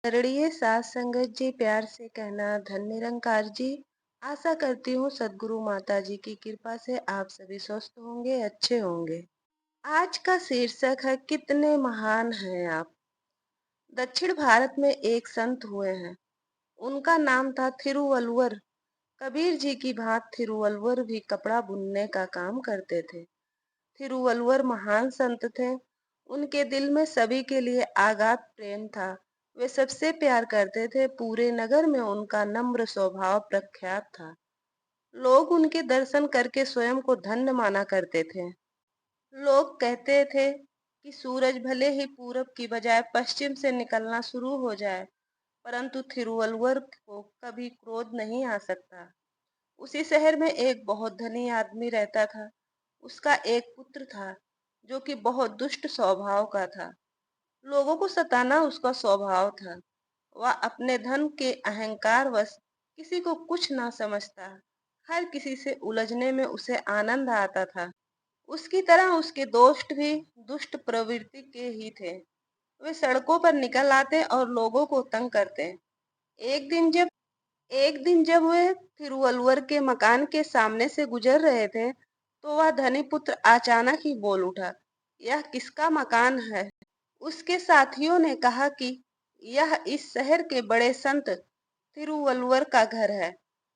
आदरणीय साथ संगत जी, प्यार से कहना धन निरंकार जी। आशा करती हूँ सदगुरु माता जी की कृपा से आप सभी स्वस्थ होंगे, अच्छे होंगे। आज का शीर्षक है, कितने महान हैं आप। दक्षिण भारत में एक संत हुए हैं। उनका नाम था थिरुवल्लुवर। कबीर जी की भांति थिरुवल्लुवर भी कपड़ा बुनने का काम करते थे। थिरुवल्लुवर महान संत थे। उनके दिल में सभी के लिए अगाध प्रेम था। वे सबसे प्यार करते थे। पूरे नगर में उनका नम्र स्वभाव प्रख्यात था। लोग उनके दर्शन करके स्वयं को धन्य माना करते थे। लोग कहते थे कि सूरज भले ही पूरब की बजाय पश्चिम से निकलना शुरू हो जाए, परंतु थिरुवल्लुवर को कभी क्रोध नहीं आ सकता। उसी शहर में एक बहुत धनी आदमी रहता था। उसका एक पुत्र था जो कि बहुत दुष्ट स्वभाव का था। लोगों को सताना उसका स्वभाव था। वह अपने धन के अहंकार वश किसी को कुछ ना समझता। हर किसी से उलझने में उसे आनंद आता था। उसकी तरह उसके दोस्त भी दुष्ट प्रवृत्ति के ही थे। वे सड़कों पर निकल आते और लोगों को तंग करते। एक दिन जब एक दिन जब वे तिरुवल्लुवर के मकान के सामने से गुजर रहे थे, तो वह धनी पुत्र अचानक ही बोल उठा, यह किसका मकान है? उसके साथियों ने कहा कि यह इस शहर के बड़े संत तिरुवल्लुवर का घर है।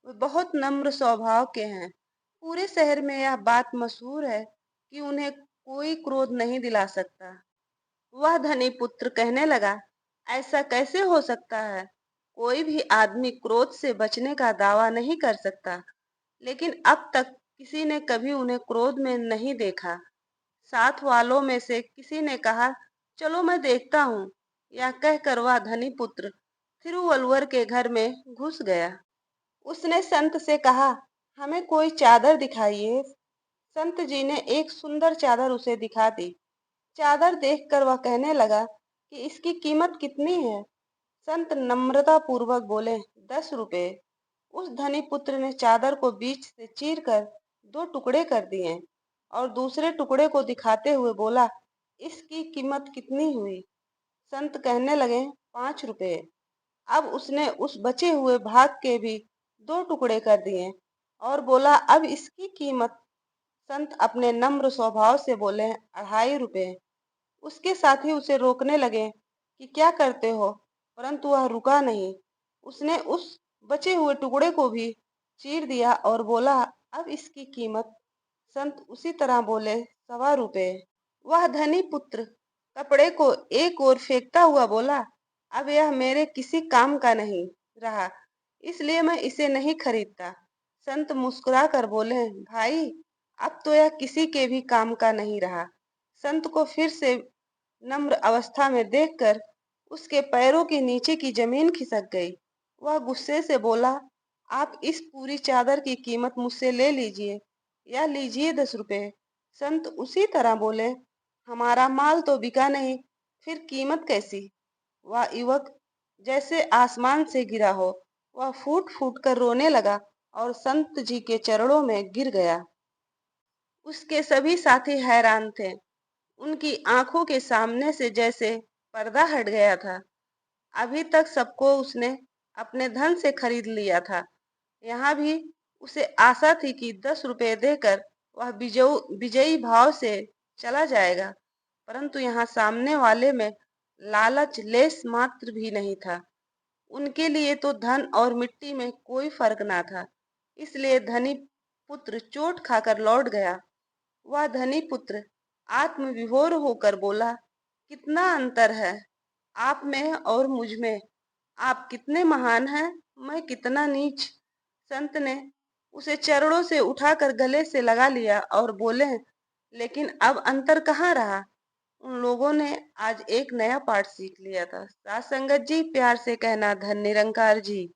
वे बहुत नम्र स्वभाव के हैं। पूरे शहर में यह बात मशहूर है कि उन्हें कोई क्रोध नहीं दिला सकता। वह धनी पुत्र कहने लगा, ऐसा कैसे हो सकता है? कोई भी आदमी क्रोध से बचने का दावा नहीं कर सकता, लेकिन अब तक किसी ने कभी उन्हें क्रोध में नहीं देखा। साथ वालों में से किसी ने कहा, चलो मैं देखता हूँ। यह कहकर वह धनी पुत्र थिरुवल्लुवर के घर में घुस गया। उसने संत से कहा, हमें कोई चादर दिखाइए। संत जी ने एक सुंदर चादर उसे दिखा दी। चादर देखकर वह कहने लगा कि इसकी कीमत कितनी है? संत नम्रता पूर्वक बोले, 10 रुपए। उस धनी पुत्र ने चादर को बीच से चीरकर 2 टुकड़े कर दिए और दूसरे टुकड़े को दिखाते हुए बोला, इसकी कीमत कितनी हुई? संत कहने लगे, 5 रुपए। अब उसने उस बचे हुए भाग के भी 2 टुकड़े कर दिए और बोला, अब इसकी कीमत? संत अपने नम्र स्वभाव से बोले, 2.5 रुपए। उसके साथी उसे रोकने लगे कि क्या करते हो, परंतु वह रुका नहीं। उसने उस बचे हुए टुकड़े को भी चीर दिया और बोला, अब इसकी कीमत? संत उसी तरह बोले, 1.25 रुपए। वह धनी पुत्र कपड़े को एक ओर फेंकता हुआ बोला, अब यह मेरे किसी काम का नहीं रहा, इसलिए मैं इसे नहीं खरीदता। संत मुस्कुरा कर बोले, भाई, अब तो यह किसी के भी काम का नहीं रहा। संत को फिर से नम्र अवस्था में देखकर उसके पैरों के नीचे की जमीन खिसक गई। वह गुस्से से बोला, आप इस पूरी चादर की कीमत मुझसे ले लीजिए, या लीजिए 10 रुपए। संत उसी तरह बोले, हमारा माल तो बिका नहीं, फिर कीमत कैसी? वह युवक जैसे आसमान से गिरा हो। वह फूट फूट कर रोने लगा और संत जी के चरणों में गिर गया। उसके सभी साथी हैरान थे। उनकी आंखों के सामने से जैसे पर्दा हट गया था। अभी तक सबको उसने अपने धन से खरीद लिया था। यहाँ भी उसे आशा थी कि 10 रुपए देकर वह विजयी भाव से चला जाएगा, परंतु यहाँ सामने वाले में लालच लेस मात्र भी नहीं था। उनके लिए तो धन और मिट्टी में कोई फर्क ना था। इसलिए धनी पुत्र चोट खाकर लौट गया। वह धनी पुत्र आत्मविभोर होकर बोला, कितना अंतर है आप में और मुझ में। आप कितने महान हैं, मैं कितना नीच। संत ने उसे चरणों से उठाकर गले से लगा लिया और बोले, लेकिन अब अंतर कहाँ रहा? उन लोगों ने आज एक नया पाठ सीख लिया था। साथ संगत जी, प्यार से कहना धन निरंकार जी।